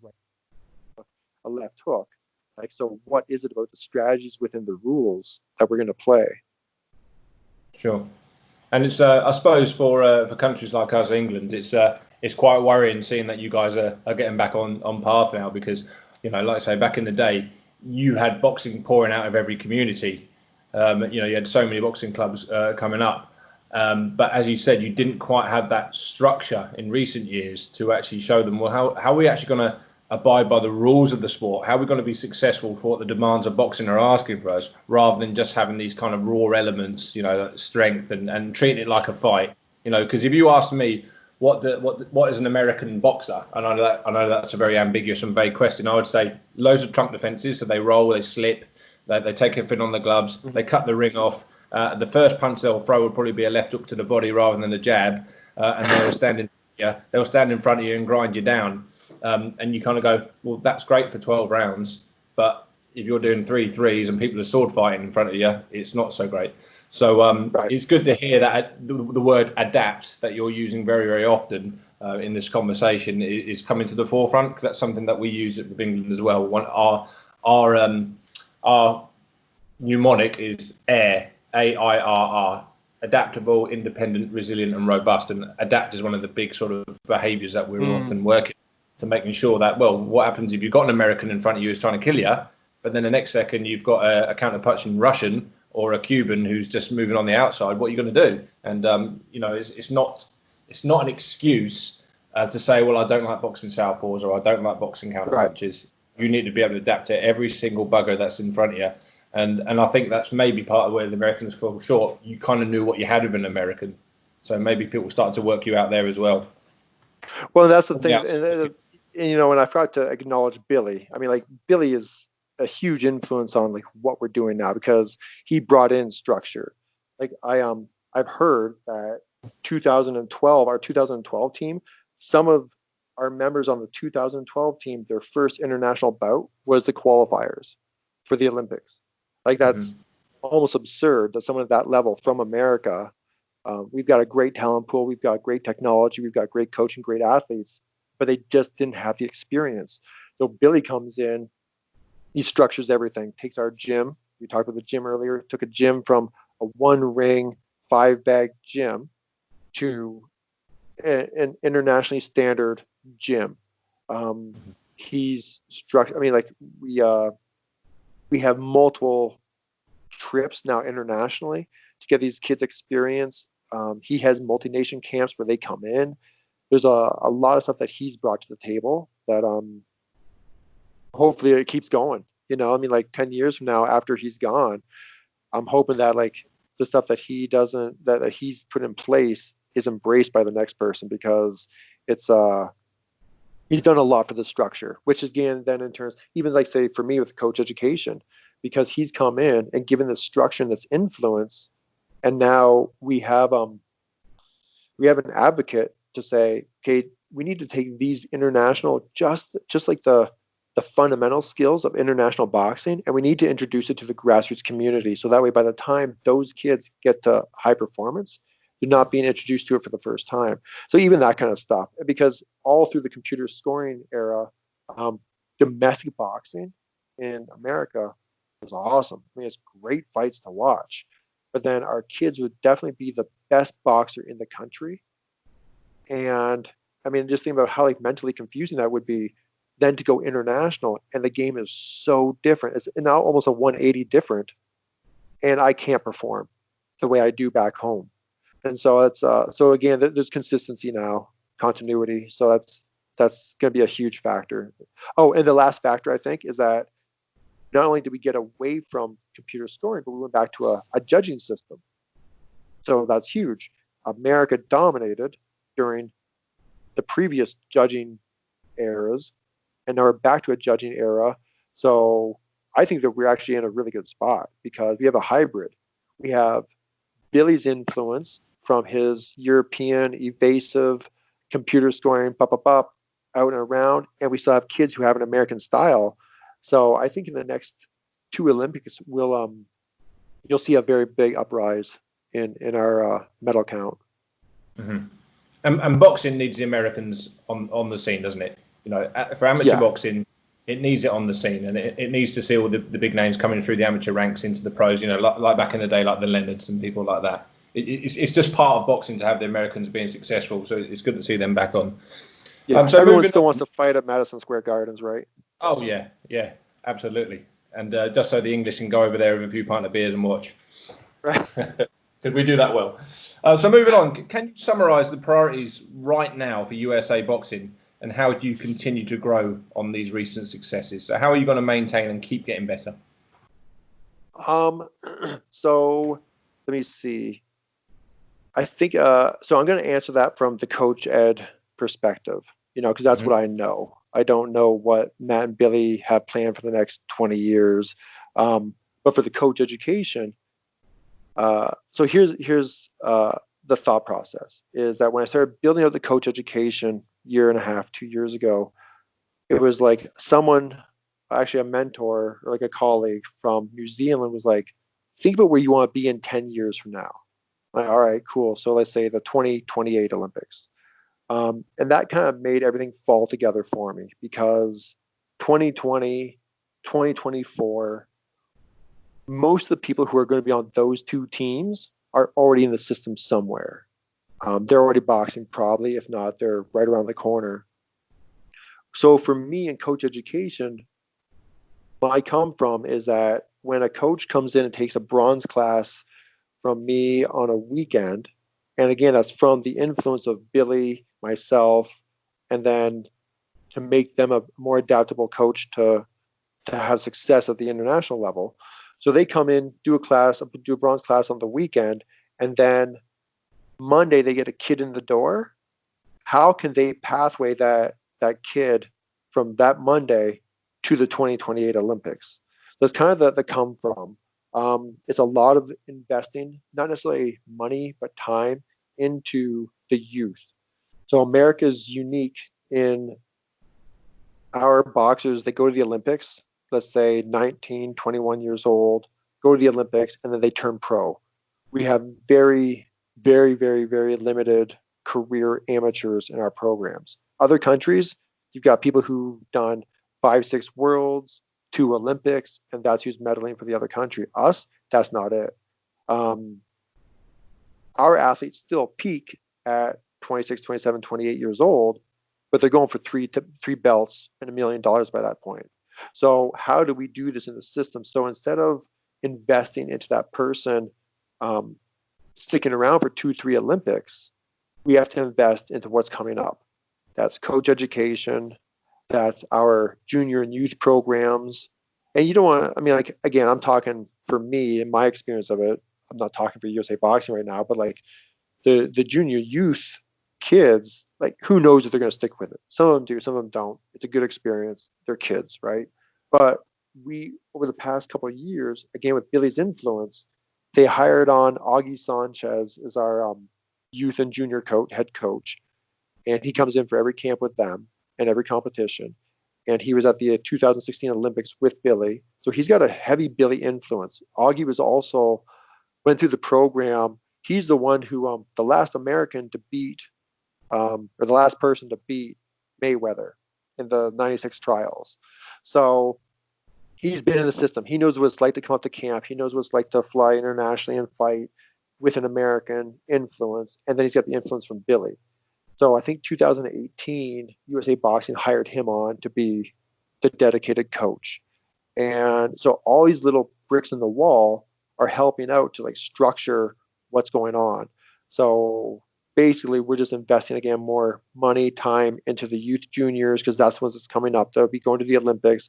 a left hook. Like, so what is it about the strategies within the rules that we're going to play? Sure. And it's, I suppose, for countries like us, England, it's quite worrying seeing that you guys are getting back on path now, because, like I say, back in the day, you had boxing pouring out of every community. You had so many boxing clubs coming up. But as you said, you didn't quite have that structure in recent years to actually show them, well, how are we actually going to abide by the rules of the sport? How are we going to be successful for what the demands of boxing are asking for us, rather than just having these kind of raw elements, like strength and treating it like a fight? Because if you ask me what is an American boxer, and I know that's a very ambiguous and vague question, I would say loads of trunk defenses. So they roll, they slip, they take everything on the gloves, they cut the ring off. The first punch they'll throw will probably be a left hook to the body rather than a jab, and they'll stand in front of you and grind you down. And you kind of go, well, that's great for 12 rounds, but if you're doing 3 threes and people are sword fighting in front of you, it's not so great. So Right. It's good to hear that the word adapt that you're using very, very often in this conversation is coming to the forefront, because that's something that we use at England as well. Our mnemonic is AIRR, AIRR, adaptable, independent, resilient, and robust. And adapt is one of the big sort of behaviours that we're often working to, making sure that, well, what happens if you've got an American in front of you who's trying to kill you, but then the next second you've got a counter-punching Russian or a Cuban who's just moving on the outside? What are you going to do? And it's not an excuse to say, well, I don't like boxing southpaws or I don't like boxing counter-punches. Right. You need to be able to adapt to every single bugger that's in front of you. And I think that's maybe part of where the Americans fall short. You kind of knew what you had with an American, so maybe people started to work you out there as well. Well, that's the thing. And I forgot to acknowledge Billy. I mean, like, Billy is a huge influence on like what we're doing now, because he brought in structure. Like I've heard that 2012, our 2012 team, some of our members on the 2012 team, their first international bout was the qualifiers for the Olympics. Like, that's almost absurd that someone at that level from America. We've got a great talent pool. We've got great technology. We've got great coaching, great athletes, but they just didn't have the experience. So Billy comes in, he structures everything, takes our gym. We talked about the gym earlier, took a gym from a 1-ring, 5-bag gym to an internationally standard gym. He's structured. I mean, like, we have multiple trips now internationally to get these kids experience. He has multi-nation camps where they come in. There's a lot of stuff that he's brought to the table that hopefully it keeps going. I mean, like 10 years from now, after he's gone, I'm hoping that like the stuff that he doesn't, that he's put in place is embraced by the next person, because it's, he's done a lot for the structure, which again, then in terms, even like say for me with coach education, because he's come in and given the structure and this influence. And now we have an advocate to say, okay, we need to take these international, just like the fundamental skills of international boxing, and we need to introduce it to the grassroots community. So that way, by the time those kids get to high performance, they're not being introduced to it for the first time. So even that kind of stuff, because all through the computer scoring era, domestic boxing in America was awesome. I mean, it's great fights to watch. But then our kids would definitely be the best boxer in the country. And I mean, just think about how like mentally confusing that would be then to go international, and the game is so different. It's now almost a 180 different, and I can't perform the way I do back home. And so it's so again, there's consistency now, continuity. So that's going to be a huge factor. Oh, and the last factor I think is that not only did we get away from computer scoring, but we went back to a judging system. So that's huge. America dominated during the previous judging eras, and now we're back to a judging era. So I think that we're actually in a really good spot, because we have a hybrid. We have Billy's influence from his European evasive computer scoring, out and around, and we still have kids who have an American style. So I think in the next two Olympics, you'll see a very big uprise in our medal count. Mm-hmm. And boxing needs the Americans on the scene, doesn't it? For amateur boxing, it needs it on the scene, and it needs to see all the big names coming through the amateur ranks into the pros. Like back in the day, like the Leonards and people like that. It's just part of boxing to have the Americans being successful. So it's good to see them back on. Yeah, so everyone still wants to fight at Madison Square Gardens, right? Oh yeah, absolutely. And just so the English can go over there with a few pint of beers and watch. Right. Because we do that well. So moving on, can you summarise the priorities right now for USA boxing, and how do you continue to grow on these recent successes? So how are you going to maintain and keep getting better? So let me see. I think so I'm going to answer that from the coach ed perspective, because that's what I know. I don't know what Matt and Billy have planned for the next 20 years. But for the coach education, so here's the thought process is that when I started building out the coach education 2 years ago, it was like someone, actually a mentor or like a colleague from New Zealand, was like, think about where you want to be in 10 years from now. Like, all right, cool. So let's say the 2028 Olympics. And that kind of made everything fall together for me, because 2020, 2024, most of the people who are going to be on those two teams are already in the system somewhere. They're already boxing probably, if not, they're right around the corner. So for me in coach education, what I come from is that when a coach comes in and takes a bronze class from me on a weekend, and again, that's from the influence of Billy, myself, and then to make them a more adaptable coach to have success at the international level. So they come in, do a bronze class on the weekend, and then Monday they get a kid in the door. How can they pathway that kid from that Monday to the 2028 Olympics? That's kind of the come from. It's a lot of investing, not necessarily money, but time into the youth. So America is unique in our boxers that go to the Olympics, let's say 19, 21 years old, go to the Olympics, and then they turn pro. We have very, very, very, very limited career amateurs in our programs. Other countries, you've got people who've done 5, 6 worlds, 2 Olympics, and that's who's medaling for the other country. Us, that's not it. Our athletes still peak at 26, 27, 28 years old, but they're going for three belts and $1 million by that point. So how do we do this in the system? So instead of investing into that person sticking around for 2, 3 Olympics, we have to invest into what's coming up. That's coach education. That's our junior and youth programs. And you don't want to, I mean, like, again, I'm talking for me and my experience of it. I'm not talking for USA Boxing right now, but like the junior youth kids, like who knows if they're going to stick with it? Some of them do, some of them don't. It's a good experience. They're kids, right? But we, over the past couple of years, again with Billy's influence, they hired on Augie Sanchez as our youth and junior coach, head coach, and he comes in for every camp with them and every competition. And he was at the 2016 Olympics with Billy, so he's got a heavy Billy influence. Augie was also went through the program. He's the one who, the last American to beat, or the last person to beat Mayweather in the '96 trials. So he's been in the system. He knows what it's like to come up to camp. He knows what it's like to fly internationally and fight with an American influence. And then he's got the influence from Billy. So I think 2018, USA Boxing hired him on to be the dedicated coach. And so all these little bricks in the wall are helping out to like structure what's going on. So basically, we're just investing again more money, time into the youth juniors because that's what's coming up. They'll be going to the Olympics.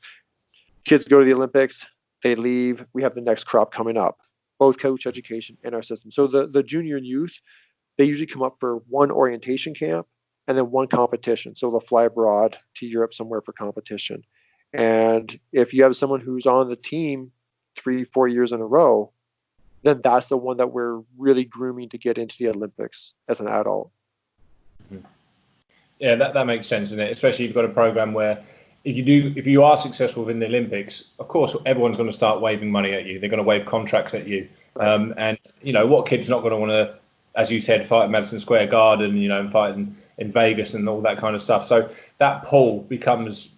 Kids go to the Olympics, they leave. We have the next crop coming up, both coach education and our system. So the junior and youth, they usually come up for one orientation camp and then one competition. So they'll fly abroad to Europe somewhere for competition. And if you have someone who's on the team 3-4 years in a row, then that's the one that we're really grooming to get into the Olympics as an adult. Yeah, that makes sense, doesn't it? Especially if you've got a program where if you are successful within the Olympics, of course, everyone's going to start waving money at you. They're going to wave contracts at you. Right. And, what kid's not going to want to, as you said, fight at Madison Square Garden, and fight in Vegas and all that kind of stuff. So that pull becomes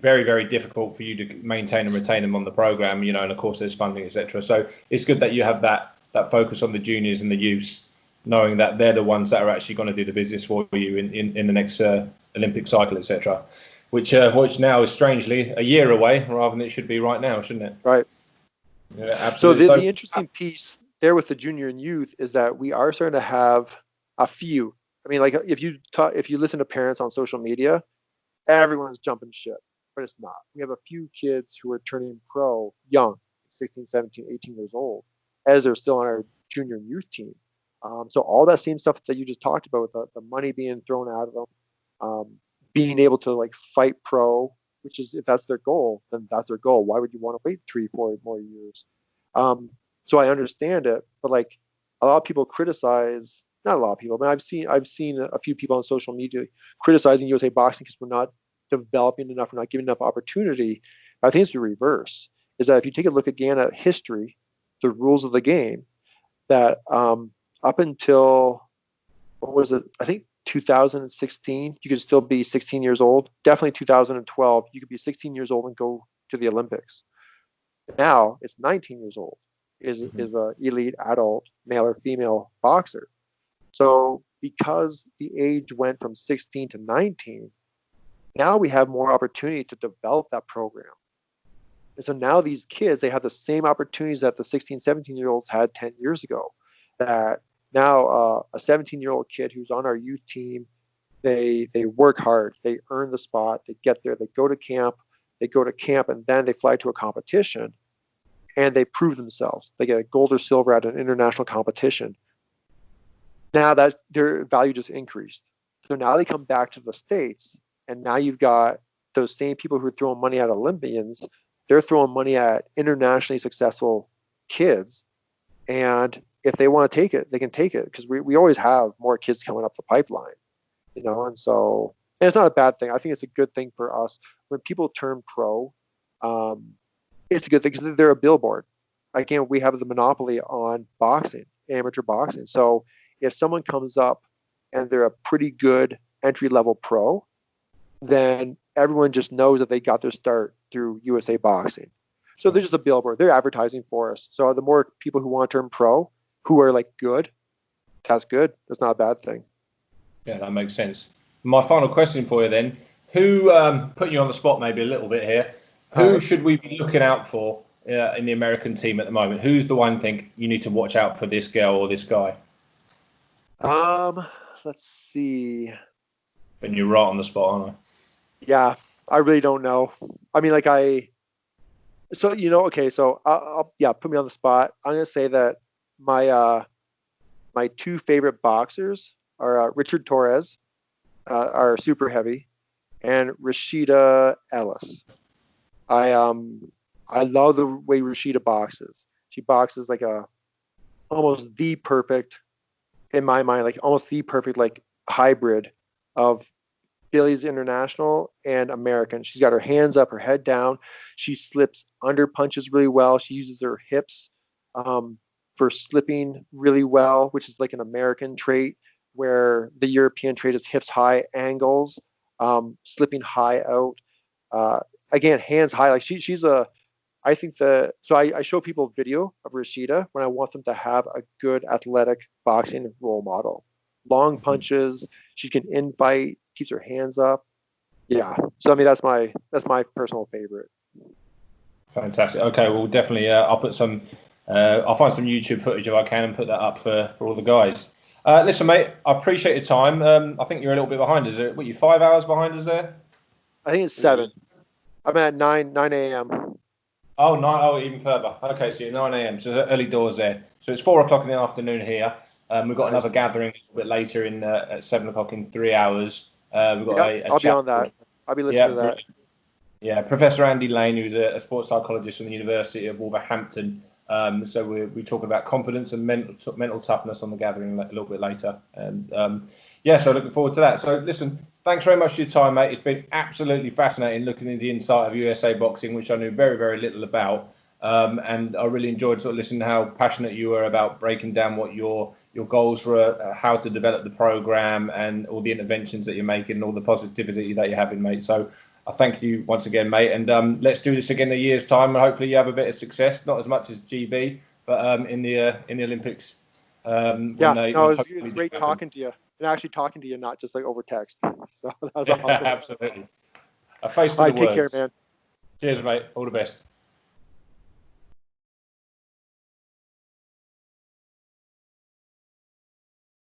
very, very difficult for you to maintain and retain them on the program, and of course there's funding, etc. So it's good that you have that focus on the juniors and the youths, knowing that they're the ones that are actually going to do the business for you in the next Olympic cycle, etc. Which now is strangely a year away rather than it should be right now, shouldn't it? Right. Yeah, absolutely. So the interesting piece there with the junior and youth is that we are starting to have a few. I mean, like if you listen to parents on social media, everyone's jumping ship, but it's not. We have a few kids who are turning pro young, 16, 17, 18 years old, as they're still on our junior and youth team. So all that same stuff that you just talked about, the money being thrown out of them, being able to like fight pro, which is, if that's their goal, then that's their goal. Why would you want to wait 3-4 more years? So I understand it, but like a lot of people criticize, not a lot of people, but I've seen a few people on social media criticizing USA Boxing because we're not developing enough, we're not giving enough opportunity. I think it's the reverse. Is that if you take a look again at history, the rules of the game, that up until, what was it? I think 2016, you could still be 16 years old. Definitely 2012, you could be 16 years old and go to the Olympics. Now it's 19 years old is a elite adult male or female boxer. So because the age went from 16 to 19, now we have more opportunity to develop that program. And so now these kids, they have the same opportunities that the 16, 17-year-olds had 10 years ago. That now a 17-year-old kid who's on our youth team, they work hard, they earn the spot, they get there, they go to camp, and then they fly to a competition and they prove themselves. They get a gold or silver at an international competition. Now that their value just increased. So now they come back to the States, and now you've got those same people who are throwing money at Olympians. They're throwing money at internationally successful kids. And if they want to take it, they can take it, because we always have more kids coming up the pipeline, and so, and it's not a bad thing. I think it's a good thing for us. When people turn pro, it's a good thing because they're a billboard. Again, we have the monopoly on boxing, amateur boxing. So if someone comes up and they're a pretty good entry-level pro, then everyone just knows that they got their start through USA Boxing. So they're just a billboard. They're advertising for us. So the more people who want to turn pro, who are like good, that's good. That's not a bad thing. Yeah, that makes sense. My final question for you then, who, putting you on the spot maybe a little bit here, who should we be looking out for in the American team at the moment? Who's the one thing you need to watch out for, this girl or this guy? Let's see. And you're right on the spot, aren't I? Yeah, I really don't know. I mean, like I So okay. So yeah, put me on the spot. I'm gonna say that my my two favorite boxers are Richard Torres, are super heavy, and Rashida Ellis. I I love the way Rashida boxes. She boxes like a almost the perfect, in my mind, like almost the perfect like hybrid of Billy's international and American. She's got her hands up, her head down. She slips under punches really well. She uses her hips um, for slipping really well, which is like an American trait, where the European trait is hips high, angles, slipping high out. Uh, Again, hands high. Like she's a. I think I show people video of Rashida when I want them to have a good athletic boxing role model. Long punches. She can in-fight, keeps her hands up. Yeah. So I mean that's my personal favorite. Fantastic. Okay, well, definitely. I'll put some. I'll find some YouTube footage if I can and put that up for all the guys. Listen, mate, I appreciate your time. I think you're a little bit behind. Is it? What, you 5 hours behind us there? I think it's 7. I'm at 9 a.m. Oh, nine. Oh, even further. Okay, so you're 9 a.m. So early doors there. So it's 4 o'clock in the afternoon here. We've got Nice. another gathering a little bit later in at 7 o'clock in 3 hours. We've got Yep, a I'll be chat. on that. I'll be listening Yeah, to that. Yeah, Professor Andy Lane, who's a sports psychologist from the University of Wolverhampton. So we're talking about confidence and mental toughness on the gathering a little bit later. And yeah, so looking forward to that. So listen, thanks very much for your time, mate. It's been absolutely fascinating looking into the insight of USA boxing, which I knew very, very little about. And I really enjoyed sort of listening to how passionate you were about breaking down what your goals were, how to develop the program, and all the interventions that you're making, and all the positivity that you're having, mate. So I thank you once again, mate. And let's do this again in a year's time, and hopefully you have a bit of success. Not as much as GB, but in the Olympics. Yeah, no, when it hopefully was do great happen. talking to you and actually talking to you, not just like over text. So that was Yeah, awesome. absolutely. A face to All the right, take care, words. man. Cheers, mate. All the best.